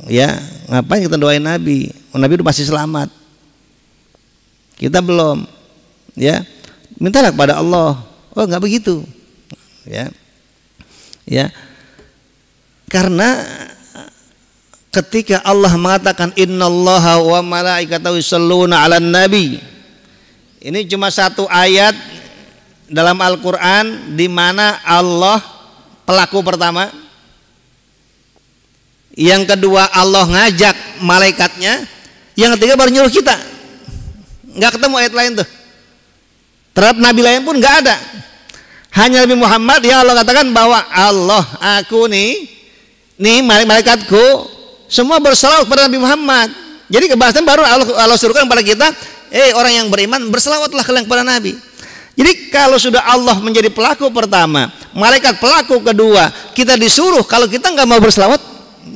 Ya, ngapain kita doain Nabi? Nabi itu pasti selamat. Kita belum. Ya. Mintalah kepada Allah. Oh, enggak begitu. Ya. Ya. Karena ketika Allah mengatakan innallaha wa malaikatahu yusholluna 'alan nabi. Ini cuma satu ayat dalam Al-Qur'an di mana Allah pelaku pertama. Yang kedua Allah ngajak malaikatnya. Yang ketiga baru nyuruh kita. Nggak ketemu ayat lain tuh. Terhadap nabi lain pun nggak ada. Hanya Nabi Muhammad ya Allah katakan bahwa Allah, aku nih malaikatku semua berselawat kepada Nabi Muhammad. Jadi kebahasan baru Allah suruhkan kepada kita, orang yang beriman berselawatlah kalian kepada Nabi. Jadi kalau sudah Allah menjadi pelaku pertama, malaikat pelaku kedua, kita disuruh, kalau kita nggak mau berselawat,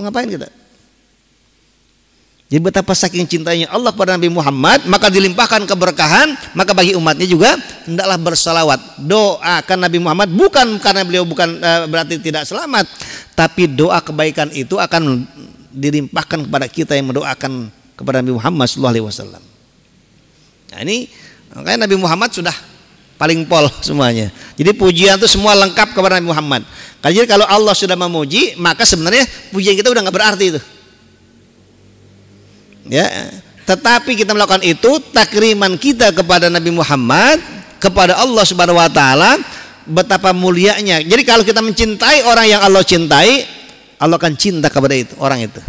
ngapain kita? Jadi betapa saking cintanya Allah kepada Nabi Muhammad, maka dilimpahkan keberkahan, maka bagi umatnya juga hendaklah bersalawat. Doakan Nabi Muhammad bukan karena beliau berarti tidak selamat, tapi doa kebaikan itu akan dilimpahkan kepada kita yang mendoakan kepada Nabi Muhammad SAW. Nah ini makanya Nabi Muhammad sudah paling pol semuanya. Jadi pujian itu semua lengkap kepada Nabi Muhammad. Jadi kalau Allah sudah memuji, maka sebenarnya pujian kita udah nggak berarti itu. Ya, tetapi kita melakukan itu takriman kita kepada Nabi Muhammad, kepada Allah Subhanahu wa taala, betapa mulianya. Jadi kalau kita mencintai orang yang Allah cintai, Allah akan cinta kepada itu orang itu.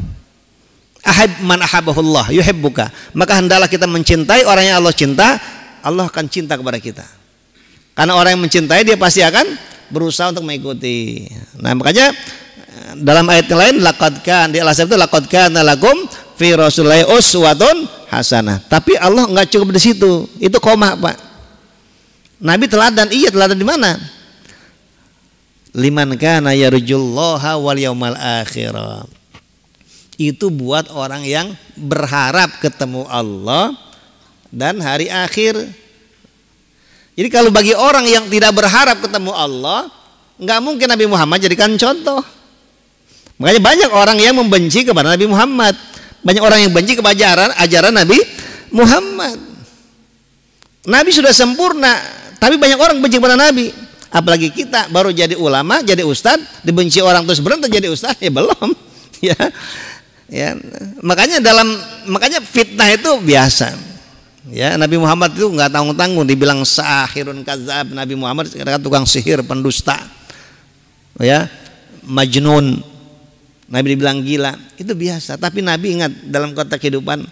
Ahab man ahabahullah yuhibbuka. Maka hendaklah kita mencintai orang yang Allah cinta, Allah akan cinta kepada kita. Karena orang yang mencintai dia pasti akan berusaha untuk mengikuti. Nah, makanya dalam ayat yang lain laqad kana lakum fi rasulillahi uswatun hasanah. Tapi Allah enggak cukup di situ. Itu koma, Pak. Nabi teladan, teladan di mana? Liman kana yarjullaha wal yaumal akhir. Itu buat orang yang berharap ketemu Allah dan hari akhir. Jadi kalau bagi orang yang tidak berharap ketemu Allah, nggak mungkin Nabi Muhammad jadikan contoh. Makanya banyak orang yang membenci kepada Nabi Muhammad. Banyak orang yang benci kepada ajaran Nabi Muhammad. Nabi sudah sempurna, tapi banyak orang benci kepada Nabi. Apalagi kita baru jadi ulama, jadi ustadz, dibenci orang terus berhenti jadi ustadz, ya belum. Ya, ya. Makanya fitnah itu biasa. Ya, Nabi Muhammad itu nggak tanggung-tanggung dibilang sahirun kadzab. Nabi Muhammad katakan tukang sihir, pendusta. Ya, majnun. Nabi dibilang gila, itu biasa. Tapi Nabi ingat dalam konteks kehidupan,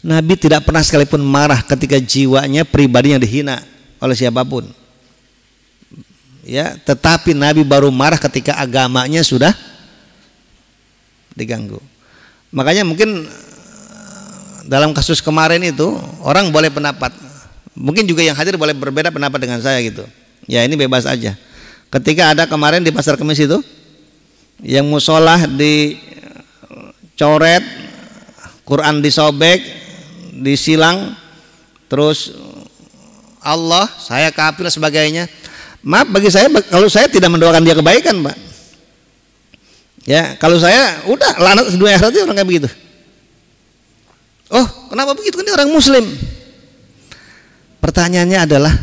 Nabi tidak pernah sekalipun marah ketika jiwanya pribadinya dihina oleh siapapun. Ya, tetapi Nabi baru marah ketika agamanya sudah diganggu. Makanya mungkin dalam kasus kemarin itu orang boleh pendapat, mungkin juga yang hadir boleh berbeda pendapat dengan saya gitu. Ya, ini bebas aja. Ketika ada kemarin di Pasar Kemis itu yang musolah dicoret, Quran disobek, disilang, terus Allah, saya kafir dan sebagainya. Maaf bagi saya, kalau saya tidak mendoakan dia kebaikan, Pak. Ya, kalau saya udah lanat dunia akhirat itu orang kayak begitu. Oh, kenapa begitu? Kan dia orang Muslim. Pertanyaannya adalah,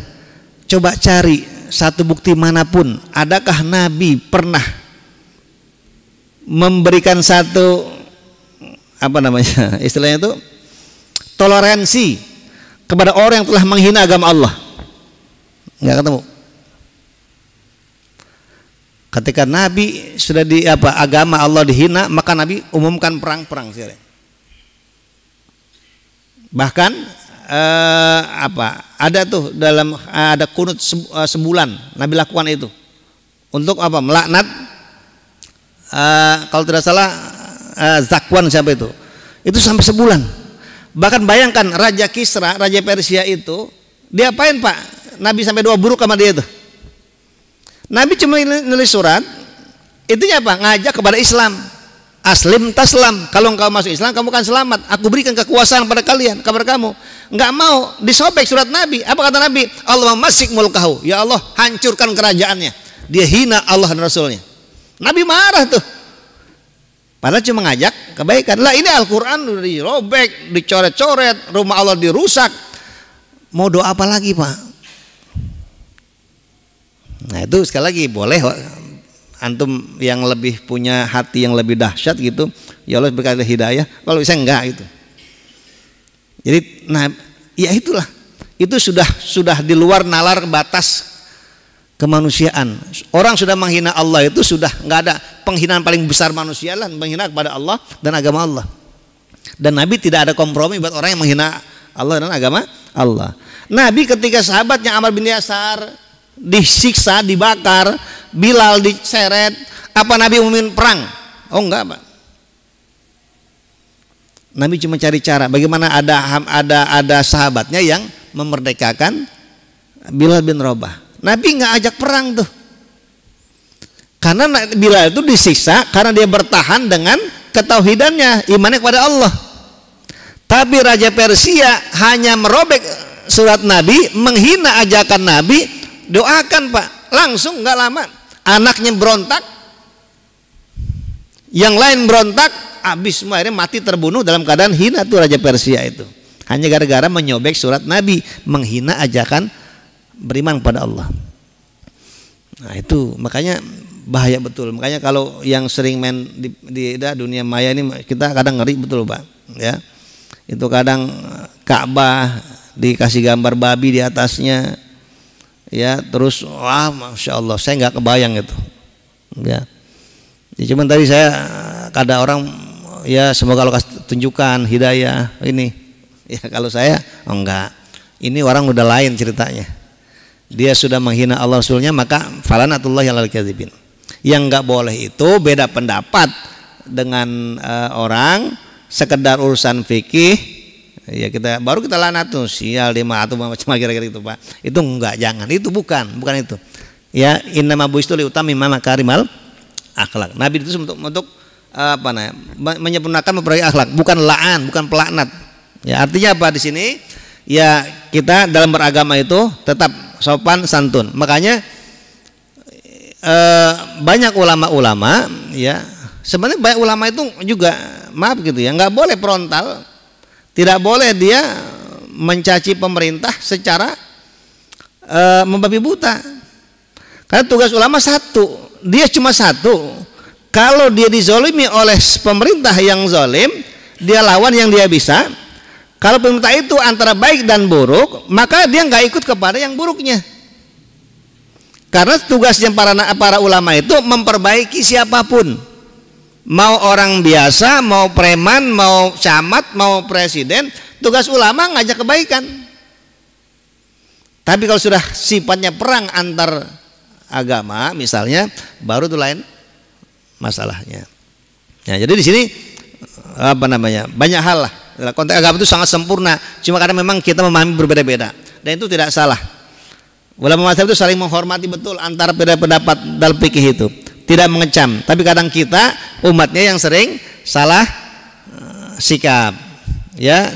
coba cari satu bukti manapun, adakah Nabi pernah memberikan satu istilahnya itu toleransi kepada orang yang telah menghina agama Allah? Nggak ketemu. Ketika Nabi sudah agama Allah dihina, maka Nabi umumkan perang-perang. Bahkan ada tuh ada kunut sebulan Nabi lakukan itu untuk melaknat kalau tidak salah Zakwan siapa itu sampai sebulan. Bahkan bayangkan Raja Kisra, Raja Persia itu diapain Pak? Nabi sampai 2 buruk sama dia itu. Nabi cuma nulis surat, intinya apa? Ngajak kepada Islam. Aslim taslam, kalau engkau masuk Islam kamu akan selamat. Aku berikan kekuasaan pada kalian, kepada kamu. Enggak mau, disobek surat Nabi. Apa kata Nabi? Allah masik mulkahu. Ya Allah, hancurkan kerajaannya. Dia hina Allah dan Rasulnya. Nabi marah tuh. Padahal cuma ngajak kebaikan. Lah ini Al-Quran udah dirobek, dicoret-coret, rumah Allah dirusak. Mau doa apa lagi Pak? Nah itu sekali lagi boleh antum yang lebih punya hati yang lebih dahsyat gitu, ya Allah berkati hidayah. Kalau saya enggak gitu. Jadi ya itulah. Itu sudah di luar nalar batas kemanusiaan. Orang sudah menghina Allah itu sudah nggak ada penghinaan paling besar manusia lah, menghina kepada Allah dan agama Allah. Dan Nabi tidak ada kompromi buat orang yang menghina Allah dan agama Allah. Nabi ketika sahabatnya Ammar bin Yasar disiksa, dibakar, Bilal diseret, apa Nabi umumin perang? Oh enggak Pak. Nabi cuma cari cara bagaimana ada sahabatnya yang memerdekakan Bilal bin Rabah. Nabi nggak ajak perang tuh, karena Bilal itu disiksa karena dia bertahan dengan ketauhidannya, imannya kepada Allah. Tapi Raja Persia hanya merobek surat Nabi, menghina ajakan Nabi, doakan Pak, langsung nggak lama anaknya berontak, yang lain berontak, habis semua, akhirnya mati terbunuh dalam keadaan hina tuh Raja Persia itu, hanya gara-gara menyobek surat Nabi, menghina ajakan beriman pada Allah. Nah itu makanya bahaya betul. Makanya kalau yang sering main di dunia maya ini kita kadang ngeri betul Pak. Ya, itu kadang Ka'bah dikasih gambar babi di atasnya. Ya terus wah masya Allah saya nggak kebayang itu. Ya, cuman tadi saya kada orang ya semoga Allah kasih tunjukkan hidayah ini. Ya kalau saya enggak. Ini orang udah lain ceritanya. Dia sudah menghina Allah Rasulnya, maka falanatullahi alal kadzibin. Yang nggak boleh itu beda pendapat dengan orang sekedar urusan fikih, ya kita laknat tuh sial dia atau macam kira-kira itu Pak. Itu enggak, jangan, itu bukan itu. Ya innama buistu liutammima makarimal akhlak. Nabi itu untuk menyempurnakan memperbaiki akhlak, bukan la'an, bukan pelaknat. Ya artinya apa di sini? Ya kita dalam beragama itu tetap sopan santun. Makanya banyak ulama-ulama ya, sebenarnya banyak ulama itu juga maaf gitu ya, nggak boleh frontal, tidak boleh dia mencaci pemerintah secara membabi buta. Karena tugas ulama satu, dia cuma satu. Kalau dia dizolimi oleh pemerintah yang zalim, dia lawan yang dia bisa. Kalau pemerintah itu antara baik dan buruk, maka dia nggak ikut kepada yang buruknya. Karena tugasnya para ulama itu memperbaiki siapapun, mau orang biasa, mau preman, mau camat, mau presiden, tugas ulama ngajak kebaikan. Tapi kalau sudah sifatnya perang antar agama misalnya, baru itu lain masalahnya. Ya, jadi di sini banyak hal lah. Konteks agama itu sangat sempurna, cuma karena memang kita memahami berbeda-beda, dan itu tidak salah. Ulama mazhab itu saling menghormati betul antara beda pendapat dalam fikih itu, tidak mengecam. Tapi kadang kita umatnya yang sering salah sikap. Ya,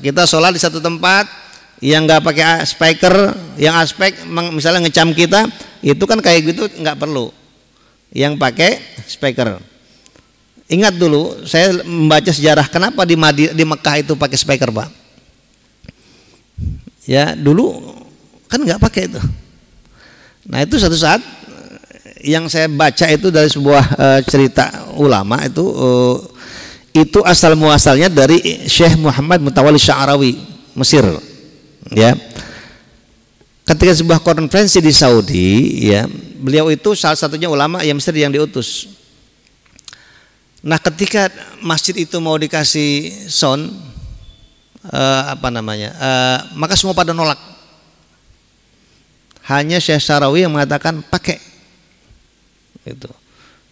kita sholat di satu tempat yang nggak pakai speaker, yang aspek misalnya ngecam kita, itu kan kayak gitu nggak perlu. Yang pakai speaker. Ingat dulu, saya membaca sejarah kenapa di Mekah itu pakai speaker, Pak. Ya, dulu kan nggak pakai itu. Nah, itu satu saat yang saya baca itu dari sebuah cerita ulama itu asal muasalnya dari Syekh Muhammad Mutawalli Sya'rawi, Mesir. Ya. Ketika sebuah konferensi di Saudi, ya, beliau itu salah satunya ulama yang Mesir yang diutus. Nah, ketika masjid itu mau dikasih sound, maka semua pada nolak. Hanya Syekh Sya'rawi yang mengatakan pakai. Itu.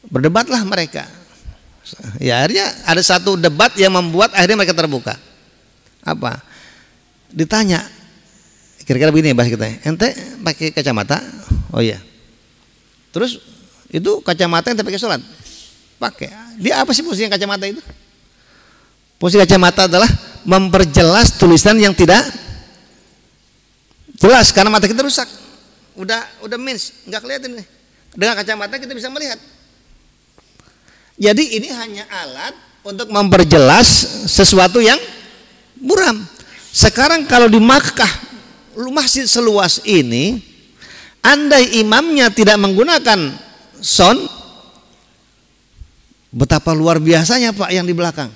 Berdebatlah mereka. Ya, akhirnya ada satu debat yang membuat akhirnya mereka terbuka. Apa? Ditanya, kira-kira begini bahas kita, ente pakai kacamata? Oh iya. Terus itu kacamata ente pakai sholat? Pakai. Dia apa sih fungsinya kacamata itu? Fungsi kacamata adalah memperjelas tulisan yang tidak jelas karena mata kita rusak. Udah mins, nggak kelihatan nih. Dengan kacamata kita bisa melihat. Jadi ini hanya alat untuk memperjelas sesuatu yang buram. Sekarang kalau di Makkah, masjid seluas ini, andai imamnya tidak menggunakan sound, betapa luar biasanya Pak yang di belakang.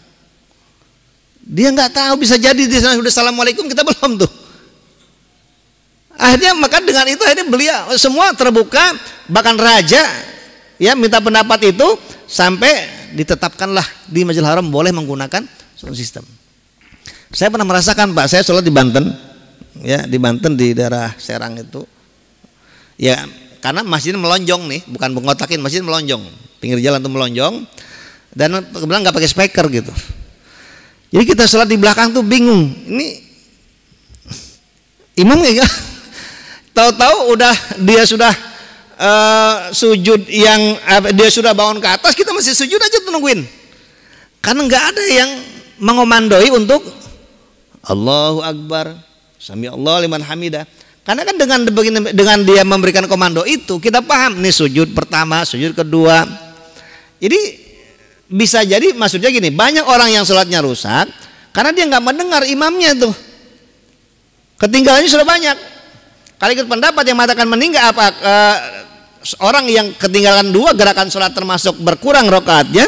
Dia nggak tahu, bisa jadi di sana sudah assalamualaikum, kita belum tuh. Akhirnya maka dengan itu akhirnya beliau semua terbuka, bahkan raja ya minta pendapat itu sampai ditetapkanlah di Masjidil Haram boleh menggunakan sound system. Saya pernah merasakan Pak, saya sholat di Banten, ya di Banten di daerah Serang itu, ya karena masjid melonjong nih, bukan bengotakin, masjid melonjong, pinggir jalan tuh melonjong, dan kebetulan nggak pakai speaker gitu. Jadi kita sholat di belakang tuh bingung, ini imam nggak? Tahu-tahu dia sudah sujud yang dia sudah bangun ke atas, kita masih sujud aja tuh nungguin, karena nggak ada yang mengomandoi untuk Allahu Akbar, Sami Allah liman hamidah. Karena kan dengan dia memberikan komando itu kita paham nih sujud pertama, sujud kedua. Jadi bisa jadi maksudnya gini, banyak orang yang sholatnya rusak karena dia nggak mendengar imamnya tuh. Ketinggalannya sudah banyak. Kalau ikut pendapat yang mengatakan meninggal orang yang ketinggalan dua gerakan sholat termasuk berkurang rokaatnya,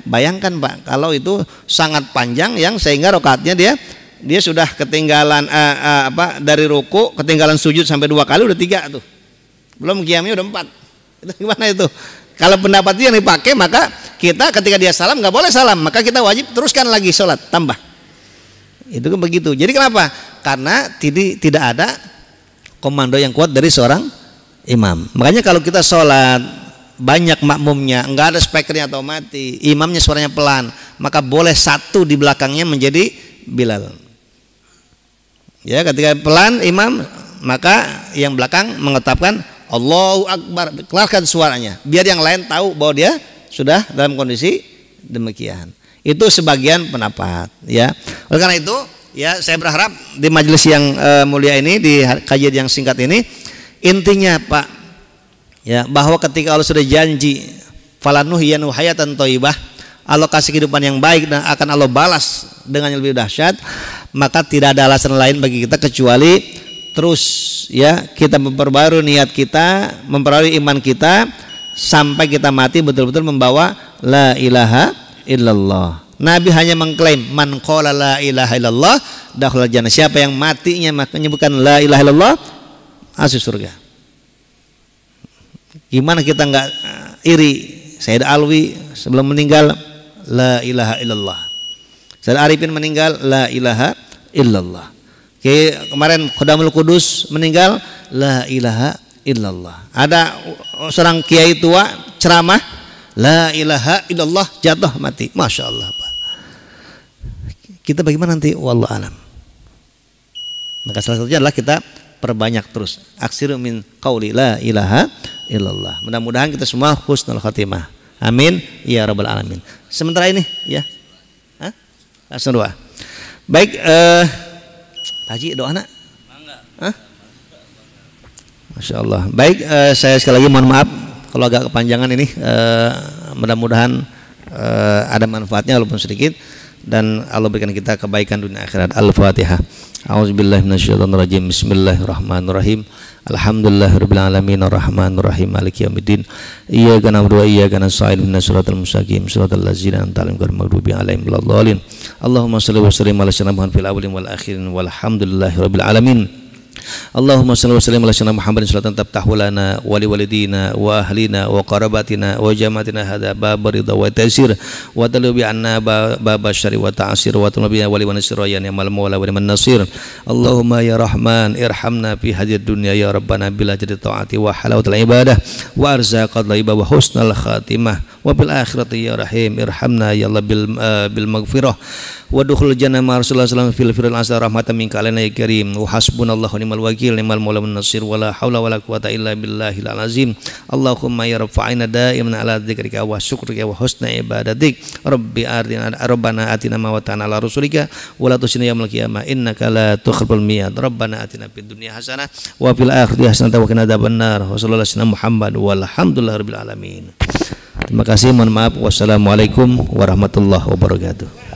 bayangkan Pak kalau itu sangat panjang yang sehingga rokaatnya dia sudah ketinggalan dari ruku, ketinggalan sujud sampai 2 kali udah 3 tuh, belum qiyamnya udah 4. Itu gimana itu? Kalau pendapat itu yang dipakai, maka kita ketika dia salam nggak boleh salam, maka kita wajib teruskan lagi sholat tambah. Itu kan begitu. Jadi kenapa? Karena tidak ada komando yang kuat dari seorang imam. Makanya kalau kita sholat banyak makmumnya, nggak ada speakernya atau mati, imamnya suaranya pelan, maka boleh satu di belakangnya menjadi Bilal. Ya, ketika pelan imam, maka yang belakang mengetapkan Allahu Akbar, keluarkan suaranya, biar yang lain tahu bahwa dia sudah dalam kondisi demikian. Itu sebagian pendapat. Ya, oleh karena itu, ya saya berharap di majelis yang mulia ini, di kajian yang singkat ini, intinya Pak, ya bahwa ketika Allah sudah janji falanuhyiyanu hayatan thayyibah, Allah kasih kehidupan yang baik dan akan Allah balas dengan yang lebih dahsyat, maka tidak ada alasan lain bagi kita kecuali terus ya kita memperbarui niat kita, memperbarui iman kita sampai kita mati betul-betul membawa la ilaha illallah. Nabi hanya mengklaim man qala la ilaha illallah dakhala jannah. Siapa yang matinya makanya bukan la ilaha illallah masuk surga. Gimana kita nggak iri? Sayyid Alwi sebelum meninggal la ilaha illallah. Sayyid Arifin meninggal la ilaha illallah. Kemarin Khudamul Qudus meninggal la ilaha illallah. Ada seorang kiai tua ceramah la ilaha illallah jatuh mati. Masya Allah Pak. Kita bagaimana nanti? Wallahu alam. Maka salah satunya adalah kita perbanyak terus aksiru min qauli la ilaha illallah. Mudah-mudahan kita semua husnul khatimah. Amin ya rabbal alamin. Sementara ini ya. Langsung doa. Baik, Haji doa nak? Masya Allah. Baik, saya sekali lagi mohon maaf kalau agak kepanjangan ini. Mudah-mudahan ada manfaatnya walaupun sedikit, dan Allah berikan kita kebaikan dunia akhirat. Al-Fatihah. A'udzubillahi minasyaitonirrajim. Bismillahirrahmanirrahim. Alhamdulillahirabbil alamin arrahmanir rahim maliki yaumiddin. Iyyaka na'budu wa iyyaka nasta'in ihdinas siratal mustaqim siratal ladzina an'amta 'alaihim ghairil maghdubi 'alaihim waladdallin. Allahumma shalli wa sallim ala sayyidina Muhammad fil awwalin wal akhirin walhamdulillahirabbil alamin. Allahumma salli wa sallim ala sayyidina Muhammadin salatan tabtahu lana wa liwalidina wa ahlina wa qarabatina wa jamaatina hadza bab ridha wa taysir wa talubi anna bab syarri wa ta'sir wa talubi wa li wa nasir ya ni'mal maula wa ni'man nasir. Allahumma ya rahman irhamna fi hadhihi dunya ya rabbana bila jadi taati wa halawatul ibadah wa arzaqal ibadah wa husnal khatimah wa bil akhirati ya rahim irhamna ya Allah bil maghfirah wa dukhul jannah ma Rasulullah sallallahu alaihi wasallam fil asar rahmatan minka alaina ya karim wa hasbunallahu wa ni'mal wakil ni'mal maula wan nasir wa la haula wa la quwata illa billahil azim. Allahumma ya rabbana daiman ala dzikrika wa syukrika wa husna ibadatik rabbi ardina rabbana atina ma wa ta'ala ala rasulika wa la tusina yaumil qiyamah innaka la tukhliful mi'ad rabbana atina fid dunya hasanah wa fil akhirati hasanah wa qina adzabannar wa sallallahu alaihi wasallam Muhammad walhamdulillahirabbil alamin. Terima kasih, mohon maaf. Wassalamualaikum warahmatullahi wabarakatuh.